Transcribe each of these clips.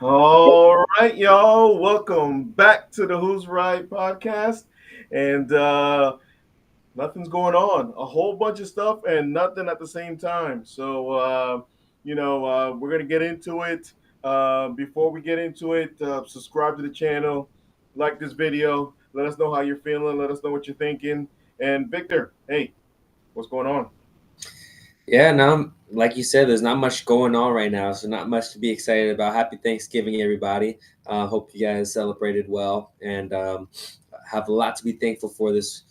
All right, y'all. Welcome back to the Who's Right podcast. And nothing's going on. A whole bunch of stuff and nothing at the same time. So, we're going to get into it. Before we get into it, subscribe to the channel, like this video, let us know how you're feeling, let us know what you're thinking. And Victor, hey, what's going on? Yeah, no, like you said, there's not much going on right now, so not much to be excited about. Happy Thanksgiving, everybody. Hope you guys celebrated well and have a lot to be thankful for this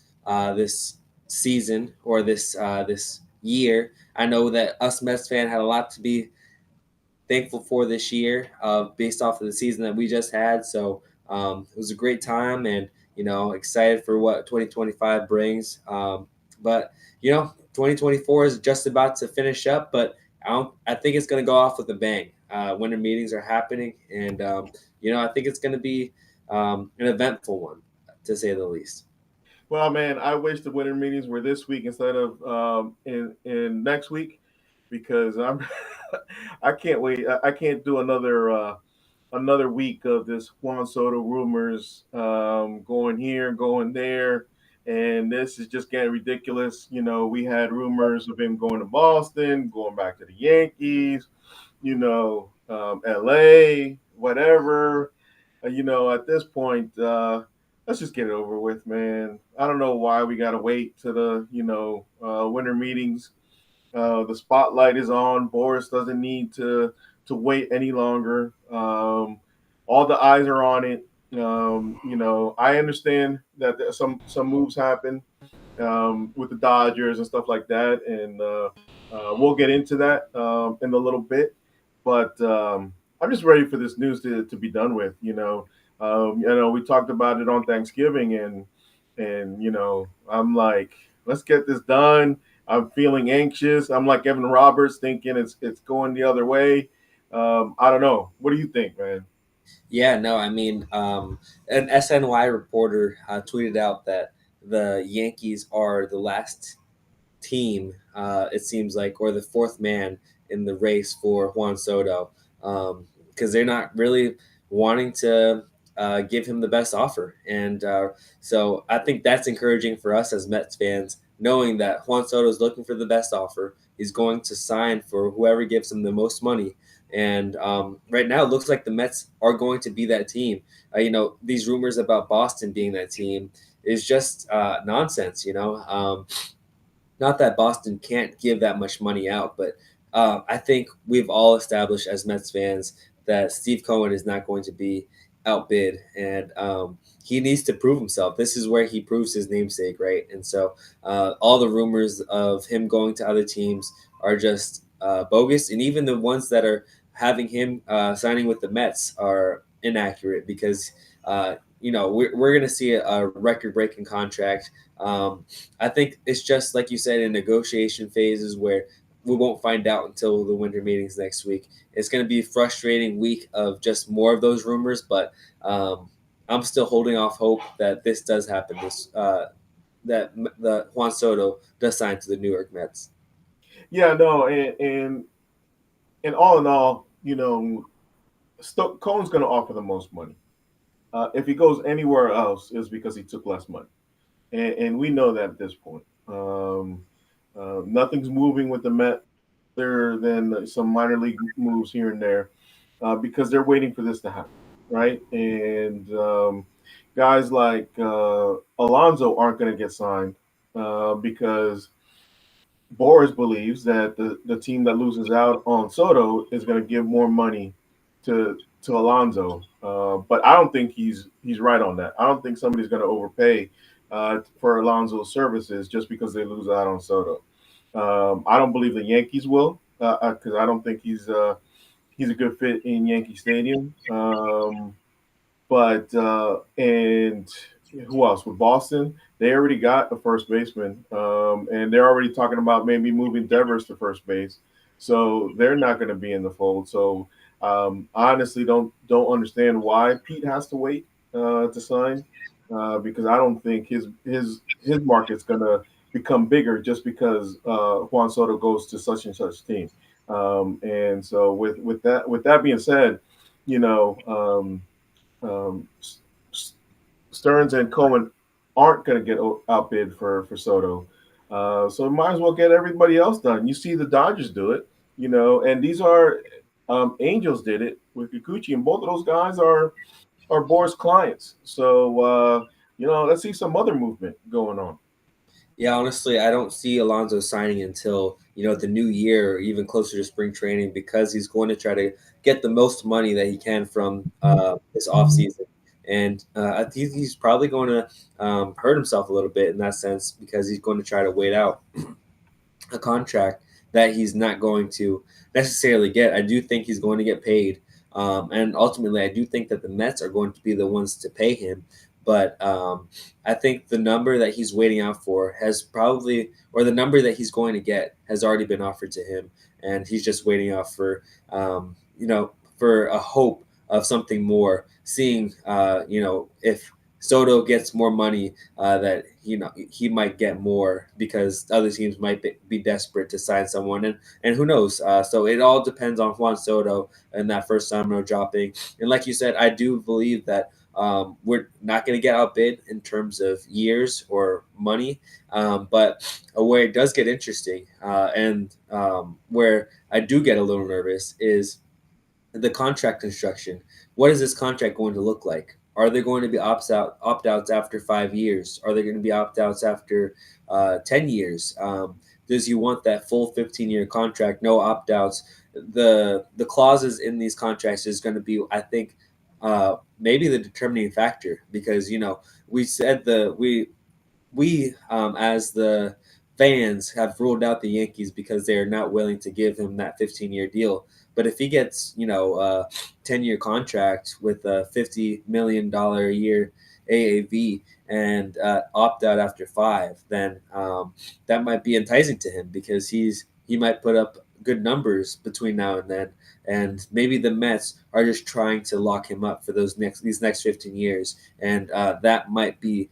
season or this year. I know that us Mets fan had a lot to be thankful for this year, based off of the season that we just had. So it was a great time, and excited for what 2025 brings. But 2024 is just about to finish up, but I think it's going to go off with a bang. Winter meetings are happening, and I think it's going to be an eventful one, to say the least. Well, man, I wish the winter meetings were this week instead of in next week because I can't wait. I can't do another week of this Juan Soto rumors going here, going there, and this is just getting ridiculous. We had rumors of him going to Boston, going back to the Yankees, L.A., whatever. At this point, let's just get it over with, man. I don't know why we got to wait to the winter meetings. The spotlight is on. Boris doesn't need to wait any longer. All the eyes are on it. I understand that some moves happen with the Dodgers and stuff like that, and we'll get into that in a little bit. But I'm just ready for this news to be done with. We talked about it on Thanksgiving, and I'm like, let's get this done. I'm feeling anxious. I'm like Evan Roberts, thinking it's going the other way. I don't know. What do you think, man? Yeah, no, I mean, an SNY reporter tweeted out that the Yankees are the last team, it seems like, or the fourth man in the race for Juan Soto, because they're not really wanting to give him the best offer. And so I think that's encouraging for us as Mets fans, knowing that Juan Soto is looking for the best offer. He's going to sign for whoever gives him the most money. And right now, it looks like the Mets are going to be that team. These rumors about Boston being that team is just nonsense. Not that Boston can't give that much money out, but I think we've all established as Mets fans that Steve Cohen is not going to be outbid, and he needs to prove himself. This is where he proves his namesake, right? And so all the rumors of him going to other teams are just bogus, and even the ones that are having him signing with the Mets are inaccurate because we're going to see a record-breaking contract. I think it's just like you said in negotiation phases where we won't find out until the winter meetings next week. It's going to be a frustrating week of just more of those rumors, but I'm still holding off hope that this does happen. That the Juan Soto does sign to the New York Mets. Yeah, no, and all in all, Cohen's going to offer the most money. If he goes anywhere else, it's because he took less money, and we know that at this point. Nothing's moving with the Met other than some minor league moves here and there, because they're waiting for this to happen, right? And guys like Alonso aren't going to get signed because Boris believes that the team that loses out on Soto is going to give more money to Alonso. But I don't think he's right on that. I don't think somebody's going to overpay for Alonso's services just because they lose out on Soto. I don't believe the Yankees will because I don't think he's a good fit in Yankee Stadium. But and who else with Boston? They already got a first baseman, and they're already talking about maybe moving Devers to first base. So they're not going to be in the fold. So I honestly don't understand why Pete has to wait to sign because I don't think his market's going to become bigger just because Juan Soto goes to such and such team. And so with that being said, you know, Stearns and Cohen aren't going to get outbid for Soto. So might as well get everybody else done. You see the Dodgers do it, and these are Angels did it with Kikuchi, and both of those guys are Boris clients. So let's see some other movement going on. Yeah, honestly, I don't see Alonso signing until the new year, or even closer to spring training, because he's going to try to get the most money that he can from this offseason. And I think he's probably going to hurt himself a little bit in that sense because he's going to try to wait out a contract that he's not going to necessarily get. I do think he's going to get paid, and ultimately, I do think that the Mets are going to be the ones to pay him. But I think the number that he's waiting out for has probably, or the number that he's going to get, has already been offered to him, and he's just waiting out for, for a hope of something more. Seeing, if Soto gets more money, that he might get more because other teams might be desperate to sign someone, and who knows. So it all depends on Juan Soto and that first domino dropping. And like you said, I do believe that we're not going to get outbid in terms of years or money, but where it does get interesting, and where I do get a little nervous, is the contract construction. What is this contract going to look like? Are there going to be opt outs after 5 years? Are there going to be opt outs after 10 years? Does you want that full 15-year contract, no opt outs? The clauses in these contracts is going to be, I think, maybe the determining factor, because we said we as the fans have ruled out the Yankees because they are not willing to give him that 15-year deal. But if he gets a 10-year contract with a $50 million a year AAV and opt out after 5, then that might be enticing to him because he might put up good numbers between now and then. And maybe the Mets are just trying to lock him up for these next 15 years, and that might be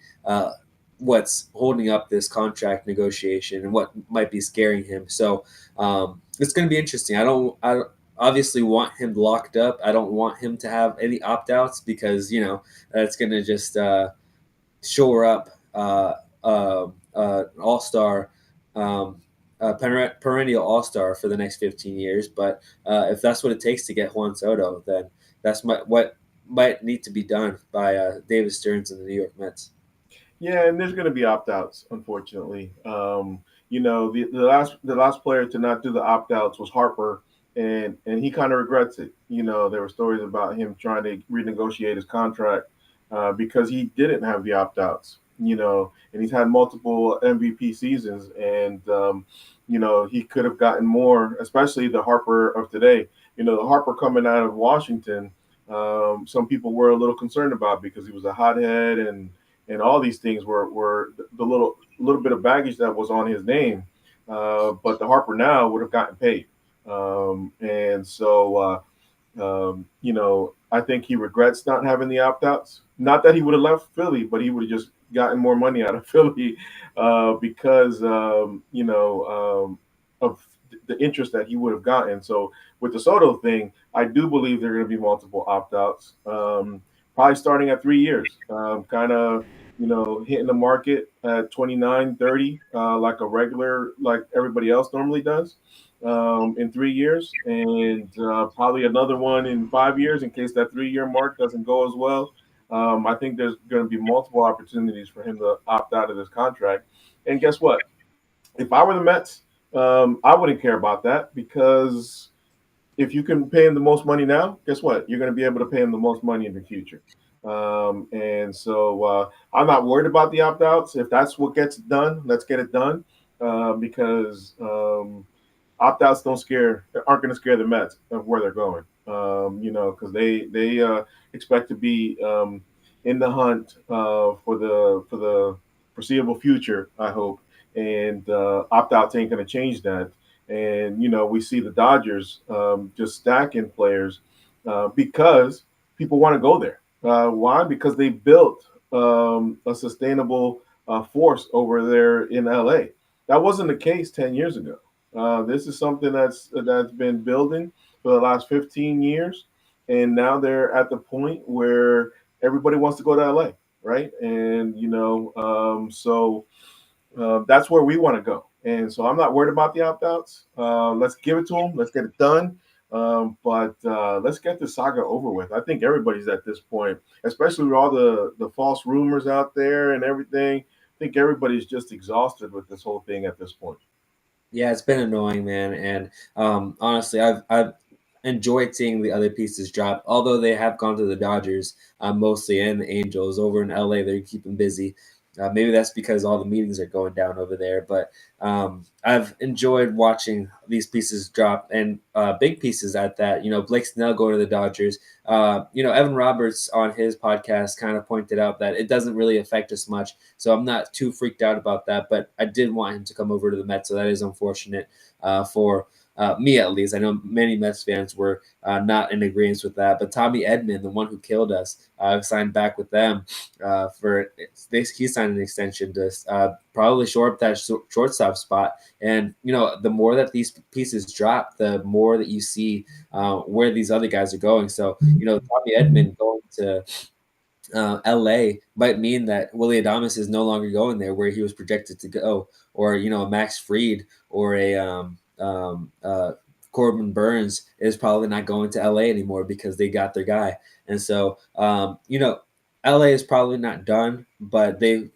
what's holding up this contract negotiation and what might be scaring him. So it's going to be interesting. I obviously want him locked up. I don't want him to have any opt outs because that's going to just shore up all star. Um, Perennial all star for the next 15 years. But if that's what it takes to get Juan Soto, then what might need to be done by David Stearns and the New York Mets. Yeah, and there's going to be opt outs, unfortunately. The last player to not do the opt outs was Harper, and he kind of regrets it. There were stories about him trying to renegotiate his contract because he didn't have the opt outs. And he's had multiple MVP seasons, and he could have gotten more, especially the Harper of today. The Harper coming out of Washington. Some people were a little concerned about because he was a hothead and all these things were the little bit of baggage that was on his name. But the Harper now would have gotten paid, and so I think he regrets not having the opt outs. Not that he would have left Philly, but he would have just gotten more money out of Philly because of the interest that he would have gotten. So with the Soto thing, I do believe there are going to be multiple opt outs. Probably starting at 3 years, kind of hitting the market at 29, 30, like a regular, like everybody else normally does, in 3 years, and probably another one in 5 years in case that 3 year mark doesn't go as well. I think there's going to be multiple opportunities for him to opt out of this contract. And guess what? If I were the Mets, I wouldn't care about that because if you can pay him the most money now, guess what? You're going to be able to pay him the most money in the future. And so I'm not worried about the opt outs. If that's what gets done, let's get it done because opt outs aren't going to scare the Mets of where they're going. Because they expect to be in the hunt for the foreseeable future. I hope, and opt outs ain't going to change that. And we see the Dodgers just stacking players because people want to go there. Why? Because they built a sustainable force over there in LA. That wasn't the case 10 years ago. This is something that's been building for the last 15 years, and now they're at the point where everybody wants to go to LA, right? And that's where we want to go. And so I'm not worried about the opt outs. Let's give it to them. Let's get it done. But let's get the saga over with. I think everybody's at this point, especially with all the false rumors out there and everything. I think everybody's just exhausted with this whole thing at this point. Yeah, it's been annoying, man. And honestly, I've enjoyed seeing the other pieces drop. Although they have gone to the Dodgers mostly and the Angels over in LA, they're keeping busy. Maybe that's because all the meetings are going down over there. But I've enjoyed watching these pieces drop and big pieces at that. You know, Blake Snell going to the Dodgers. Evan Roberts on his podcast kind of pointed out that it doesn't really affect us much, so I'm not too freaked out about that. But I did want him to come over to the Mets, so that is unfortunate for me at least. I know many Mets fans were not in agreement with that. But Tommy Edman, the one who killed us, signed back with them for he signed an extension to probably shore up that shortstop spot. And the more that these pieces drop, the more that you see where these other guys are going. So Tommy Edman going to LA might mean that Willie Adames is no longer going there where he was projected to go, or a Max Fried or a Corbin Burns is probably not going to LA anymore because they got their guy. And so LA is probably not done, but they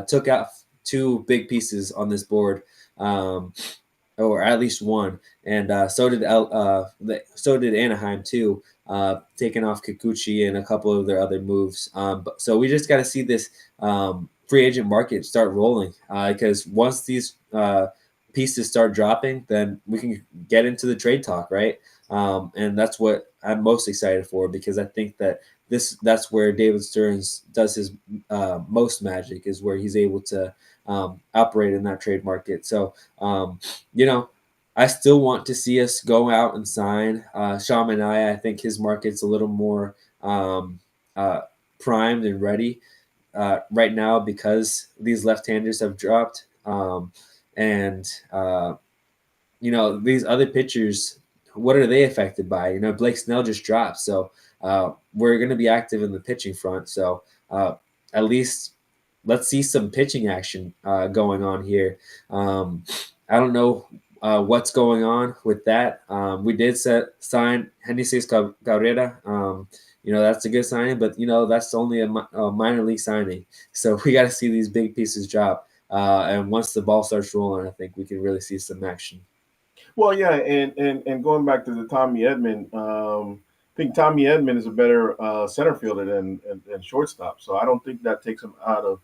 took out two big pieces on this board. Or at least one, and so did Anaheim too, taking off Kikuchi and a couple of their other moves. So we just got to see this free agent market start rolling, because once these pieces start dropping, then we can get into the trade talk, right? And that's what I'm most excited for, because I think that that's where David Stearns does his most magic, is where he's able to operate in that trade market. So you know, I still want to see us go out and sign Sean Manaea. I think his market's a little more uh, primed and ready right now because these left-handers have dropped. And these other pitchers, what are they affected by? Blake Snell just dropped, so we're going to be active in the pitching front. So at least let's see some pitching action going on here. I don't know what's going on with that. We did sign Henices Cabrera. That's a good signing, but that's only a minor league signing. So we got to see these big pieces drop. And once the ball starts rolling, I think we can really see some action. Well, yeah, and going back to the Tommy Edman, I think Tommy Edman is a better center fielder than shortstop. So I don't think that takes him out of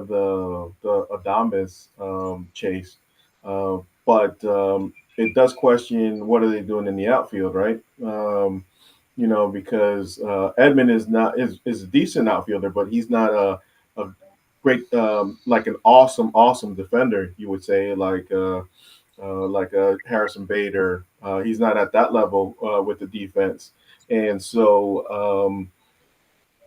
the Adames chase. But it does question what are they doing in the outfield, right? Because Edman is a decent outfielder, but he's not a great like an awesome defender. You would say like Harrison Bader. He's not at that level with the defense, and so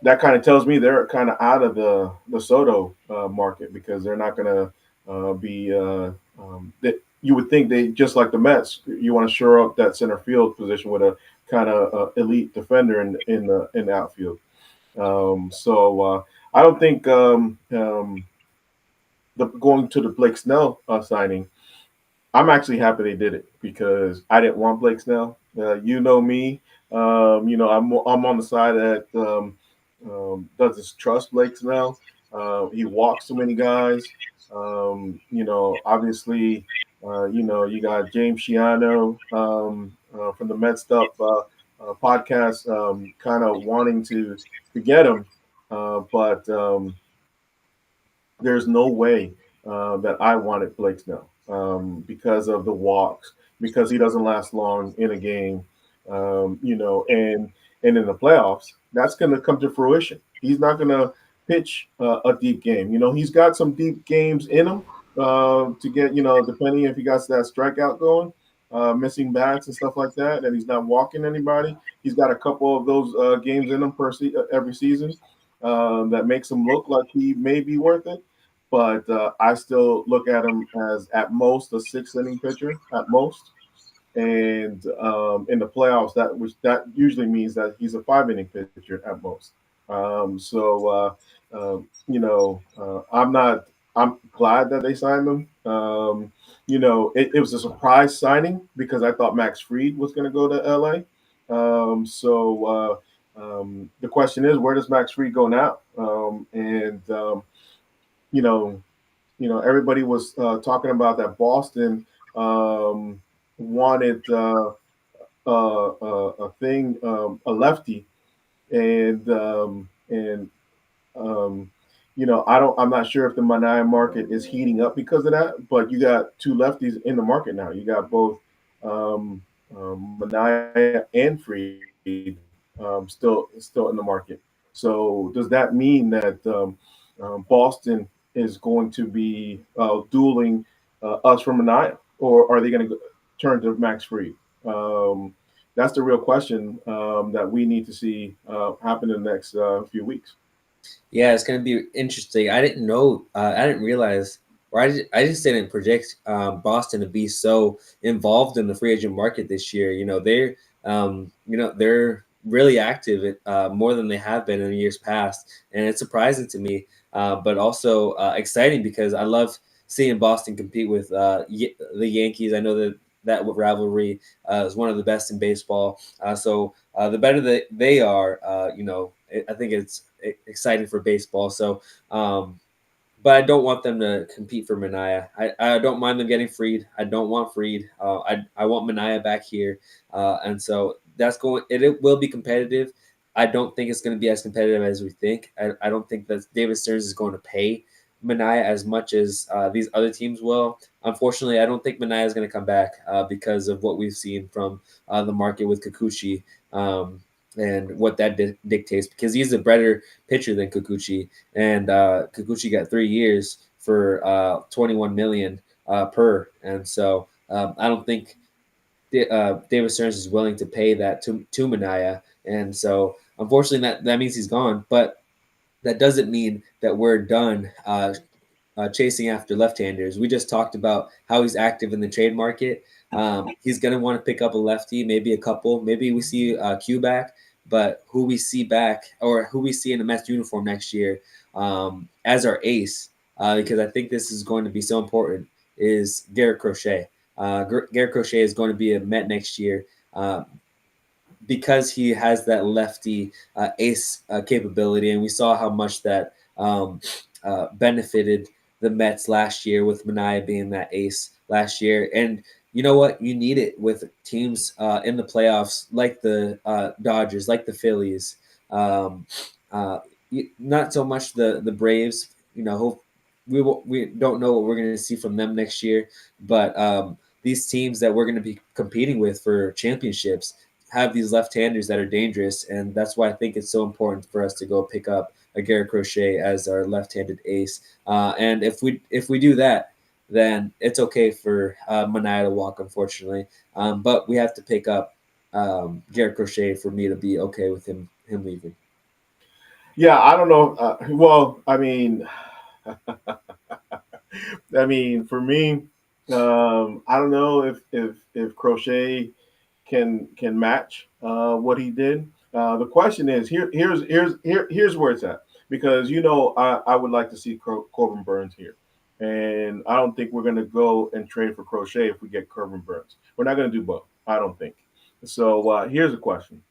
that kind of tells me they're kind of out of the Soto market because they're not going to be. That you would think they just like the Mets. You want to shore up that center field position with a kind of elite defender in the outfield. So I don't think going to the Blake Snell signing. I'm actually happy they did it because I didn't want Blake Snell. You know me. I'm on the side that doesn't trust Blake Snell. He walks too many guys. Obviously, you got James Shiano from the Mets Up podcast, kind of wanting to get him, but there's no way that I wanted Blake Snell because of the walks, because he doesn't last long in a game, and in the playoffs, that's going to come to fruition. He's not going to pitch a deep game. He's got some deep games in him to get, depending if he got that strikeout going, missing bats and stuff like that, and he's not walking anybody. He's got a couple of those games in him every season that makes him look like he may be worth it, but I still look at him as at most a six inning pitcher at most. and in the playoffs, that usually means that he's a 5 inning pitcher at most. I'm glad that they signed him. It was a surprise signing because I thought Max Fried was going to go to LA. The question is, where does Max Fried go now? You know, everybody was talking about that Boston um, wanted a lefty, and um, I'm not sure if the Mania market is heating up because of that, but you got two lefties in the market now. You got both Mania and Freed still in the market. So does that mean that Boston is going to be dueling us from Mania, or are they going to turn to Max Fried? Um, that's the real question that we need to see happen in the next few weeks. Yeah, it's going to be interesting. I didn't know, I didn't realize, or I just didn't predict Boston to be so involved in the free agent market this year. They're really active, more than they have been in years past, and it's surprising to me, but also exciting because I love seeing Boston compete with the Yankees. I know that rivalry is one of the best in baseball. So the better that they are, I think it's exciting for baseball. But I don't want them to compete for Mania. I don't mind them getting Freed. I don't want Freed. I want Mania back here, and so that's going. It will be competitive. I don't think it's going to be as competitive as we think. I don't think that David Stearns is going to pay Mania as much as these other teams will. Unfortunately, I don't think Mania is going to come back because of what we've seen from the market with Kikuchi. And what that dictates, because he's a better pitcher than Kikuchi, and Kikuchi got 3 years for 21 million per, and so I don't think David Stearns is willing to pay that to Mania, and so unfortunately that means he's gone. But that doesn't mean that we're done chasing after left-handers. We just talked about how he's active in the trade market. He's going to want to pick up a lefty, maybe a couple. Maybe we see Q back, but who we see back or who we see in a Mets uniform next year as our ace, because I think this is going to be so important, is Garrett Crochet. Garrett Crochet is going to be a Met next year. Because he has that lefty ace capability, and we saw how much that benefited the Mets last year with Mania being that ace last year. And you know what? You need it with teams in the playoffs like the Dodgers, like the Phillies. Um, uh, Not so much the Braves. We don't know what we're going to see from them next year, but these teams that we're going to be competing with for championships have these left-handers that are dangerous, and that's why I think it's so important for us to go pick up a Garrett Crochet as our left-handed ace. And if we do that, then it's okay for Mania to walk, unfortunately. But we have to pick up Garrett Crochet for me to be okay with him leaving. Yeah, I don't know. Well, for me, I don't know if Crochet can match what he did. The question is here's where it's at, because I would like to see Corbin Burns here, and I don't think we're going to go and trade for Crochet if we get Corbin Burns. We're not going to do both. I don't think. So here's a question,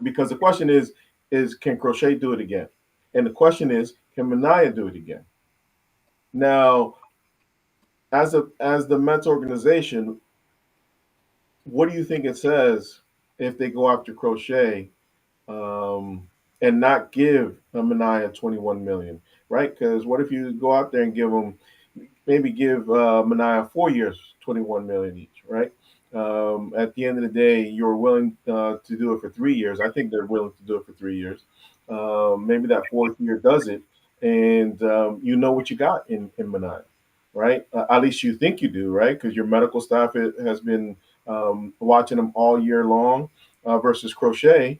because the question is can Crochet do it again, and the question is can Mania do it again. Now, as the Mets organization, what do you think it says if they go after Crochet um, and not give Mania 21 million, right? Because what if you go out there and give Mania 4 years, 21 million each, right? At the end of the day, you're willing to do it for 3 years. I think they're willing to do it for 3 years. Maybe that fourth year does it, and you know what you got in Mania, right? At least you think you do, right? Because your medical staff has been watching him all year long. Versus Crochet,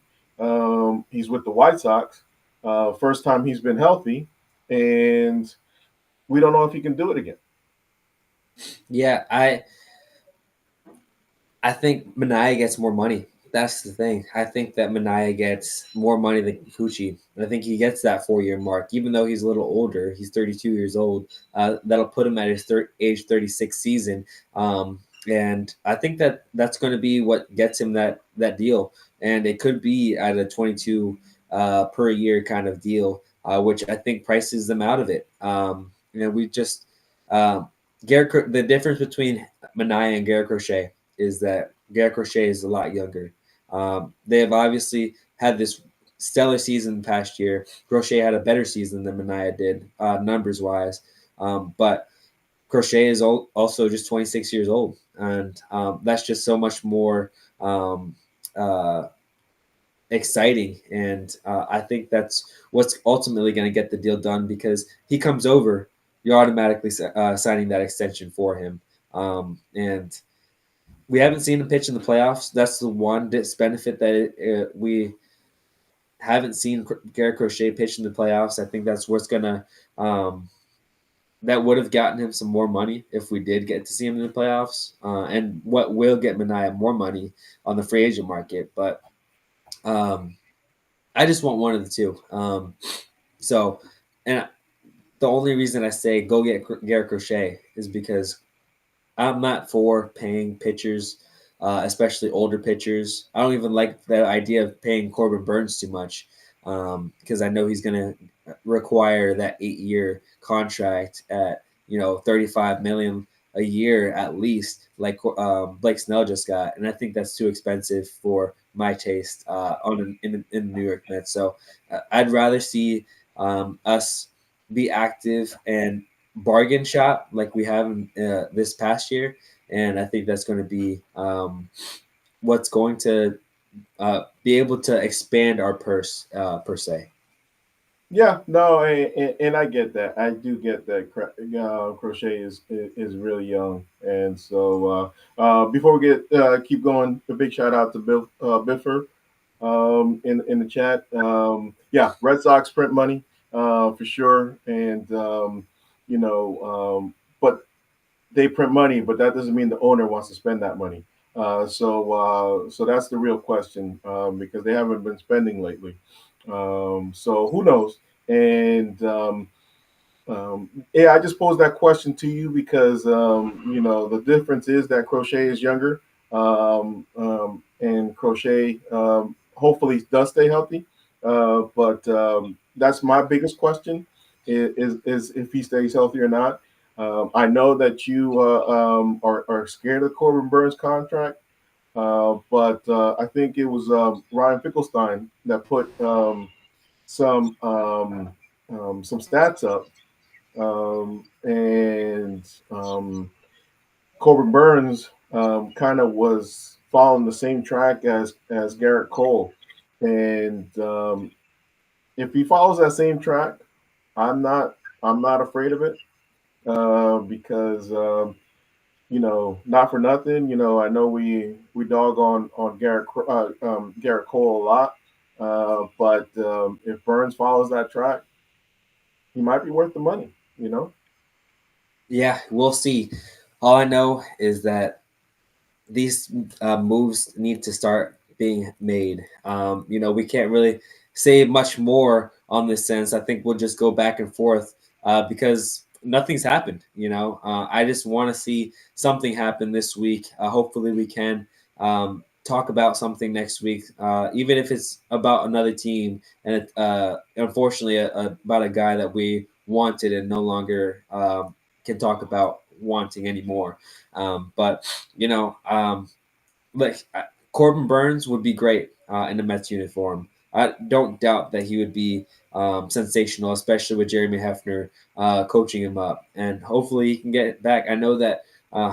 he's with the White Sox. First time he's been healthy, and we don't know if he can do it again. Yeah, I think Mania gets more money. That's the thing. I think that Mania gets more money than Kikuchi. I think he gets that 4 year mark, even though he's a little older. He's 32 years old. That'll put him at his age 36 season. Um, and I think that that's going to be what gets him that deal. And it could be at a 22 per year kind of deal, which I think prices them out of it. We just um, the difference between Mania and Garrett Crochet is that Garrett Crochet is a lot younger. They have obviously had this stellar season past year. Crochet had a better season than Mania did, numbers wise. But Crochet is also just 26 years old. And that's just so much more um, uh, exciting. And I think that's what's ultimately going to get the deal done because he comes over, you're automatically signing that extension for him. And we haven't seen him pitch in the playoffs. That's the one benefit that we haven't seen Garrett Crochet pitch in the playoffs. I think that's what's gonna that would have gotten him some more money if we did get to see him in the playoffs, and what will get Mania more money on the free agent market. But um, I just want one of the two. So, and the only reason I say go get Garrett Crochet is because I'm not for paying pitchers, especially older pitchers. I don't even like the idea of paying Corbin Burns too much because I know he's going to require that 8 year contract at 35 million a year at least, like Blake Snell just got, and I think that's too expensive for my taste in the New York Mets. So I'd rather see us be active and bargain shop like we have this past year, and I think that's going to be what's going to be able to expand our purse per se. Yeah, no, and I get that. I do get that. Crochet is really young, and so before we get keep going, a big shout out to Bill Biffer in the chat. Yeah, Red Sox print money for sure, and but they print money, but that doesn't mean the owner wants to spend that money. So that's the real question because they haven't been spending lately. So who knows? And yeah, I just posed that question to you because the difference is that Crochet is younger, and Crochet hopefully does stay healthy. But that's my biggest question: is if he stays healthy or not. I know that you are scared of Corbin Burns' contract, but I think it was Ryan Finkelstein that put some some stats up, and Corbin Burns kind of was following the same track as Garrett Cole, and if he follows that same track, I'm not I'm not afraid of it because not for nothing. I know we dog on Garrett Cole a lot, but if Burns follows that track, he might be worth the money. Yeah, we'll see. All I know is that these moves need to start being made. We can't really say much more on this sense. I think we'll just go back and forth because nothing's happened. I just want to see something happen this week. Hopefully, we can talk about something next week, even if it's about another team and unfortunately about a guy that we wanted and no longer can talk about wanting anymore. But you know, like Corbin Burns would be great in the Mets uniform. I don't doubt that he would be sensational, especially with Jeremy Hefner coaching him up, and hopefully he can get it back. I know that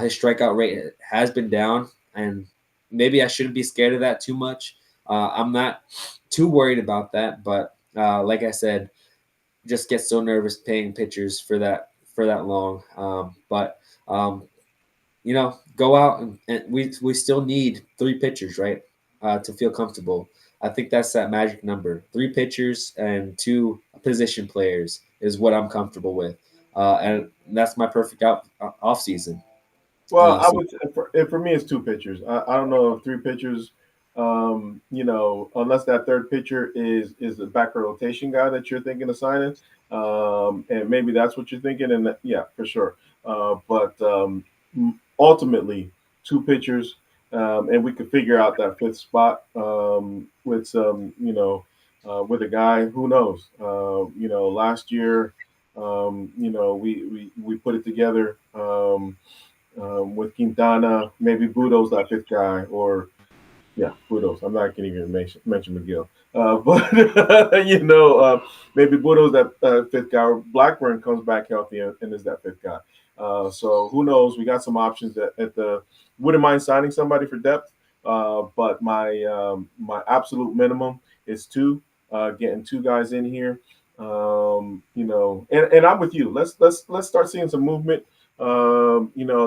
his strikeout rate has been down, and maybe I shouldn't be scared of that too much. I'm not too worried about that, but like I said, just get so nervous paying pitchers for that long. But go out and we still need three pitchers, right, to feel comfortable. I think that's that magic number. Three pitchers and two position players is what I'm comfortable with, and that's my perfect off season. Well, I So would for me it's two pitchers. I don't know if three pitchers. Unless that third pitcher is the back rotation guy that you're thinking of signing, and maybe that's what you're thinking. And yeah, for sure. But ultimately, two pitchers, and we could figure out that fifth spot with some, with a guy. Who knows? Last year, we put it together. With Quintana, maybe Budo's that fifth guy, or yeah, Budos. I'm not going to even mention McGill. But maybe Budo's that fifth guy. Or Blackburn comes back healthy and is that fifth guy. So who knows? We got some options at the. Wouldn't mind signing somebody for depth, but my absolute minimum is two. Getting two guys in here. And I'm with you. Let's start seeing some movement.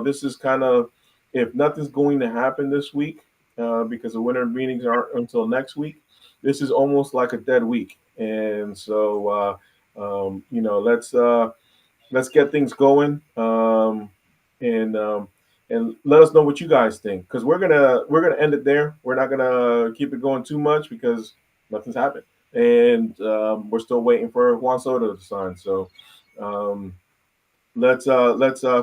This is kind of, if nothing's going to happen this week, because the winter meetings aren't until next week. This is almost like a dead week, and so let's get things going, and let us know what you guys think, because we're gonna end it there. We're not gonna keep it going too much because nothing's happened, and we're still waiting for Juan Soto to sign. So. Um, let's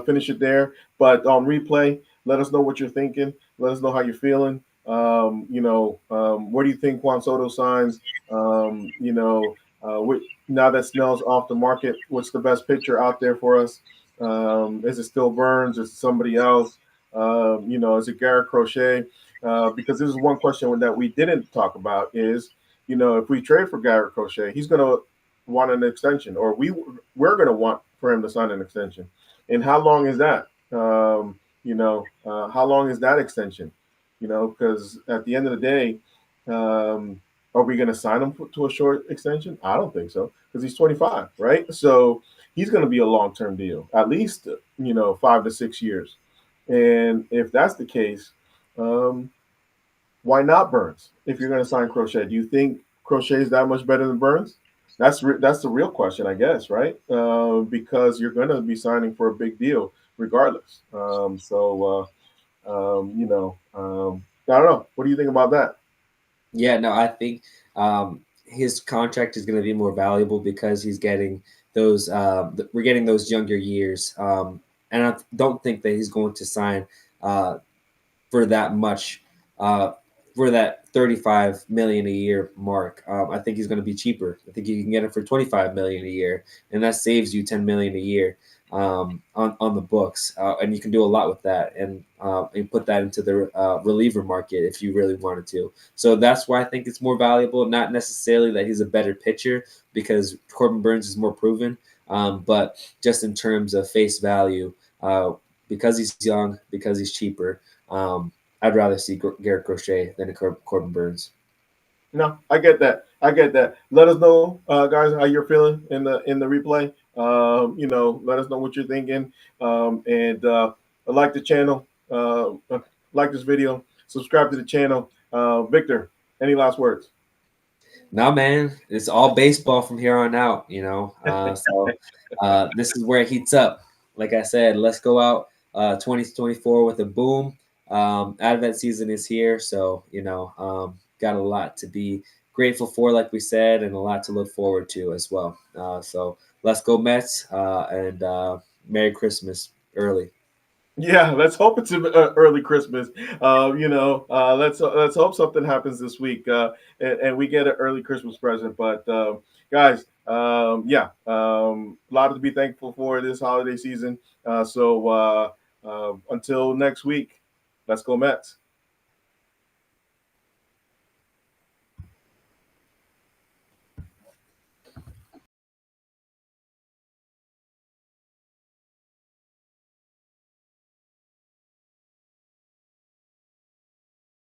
finish it there. But on replay, let us know what you're thinking. Let us know how you're feeling. Where do you think Juan Soto signs? Now that Snell's off the market, what's the best pitcher out there for us? Is it still Burns? Is it somebody else? Is it Garrett Crochet? Because this is one question that we didn't talk about is, if we trade for Garrett Crochet, he's going to want an extension, or we're going to want for him to sign an extension. And how long is that? How long is that extension? Because at the end of the day, are we going to sign him to a short extension? I don't think so, because he's 25, right? So he's going to be a long term deal, at least 5 to 6 years. And if that's the case, um, why not Burns? If you're going to sign Crochet, do you think Crochet is that much better than Burns? That's the real question, I guess, right? Because you're going to be signing for a big deal regardless. I don't know. What do you think about that? yeah, no, I think his contract is going to be more valuable because he's getting those. We're getting those younger years, and I don't think that he's going to sign uh, for that much, uh, for that 35 million a year mark. I think he's going to be cheaper. I think you can get him for 25 million a year, and that saves you 10 million a year on the books, and you can do a lot with that, and put that into the reliever market if you really wanted to. So that's why I think it's more valuable. Not necessarily that he's a better pitcher because Corbin Burns is more proven, but just in terms of face value, because he's young, because he's cheaper. I'd rather see Garrett Crochet than a Corbin Burns. No, I get that. I get that. Let us know, guys, how you're feeling in the replay. Let us know what you're thinking. And like the channel, like this video, subscribe to the channel. Victor, any last words? Nah, man, it's all baseball from here on out. This is where it heats up. Like I said, let's go out 2024 with a boom. Advent season is here, so got a lot to be grateful for, like we said, and a lot to look forward to as well. So let's go Mets, and Merry Christmas early. Yeah, let's hope it's an early Christmas. Let's hope something happens this week, and we get an early Christmas present. But guys, yeah, a lot to be thankful for this holiday season. So until next week, let's go Mets.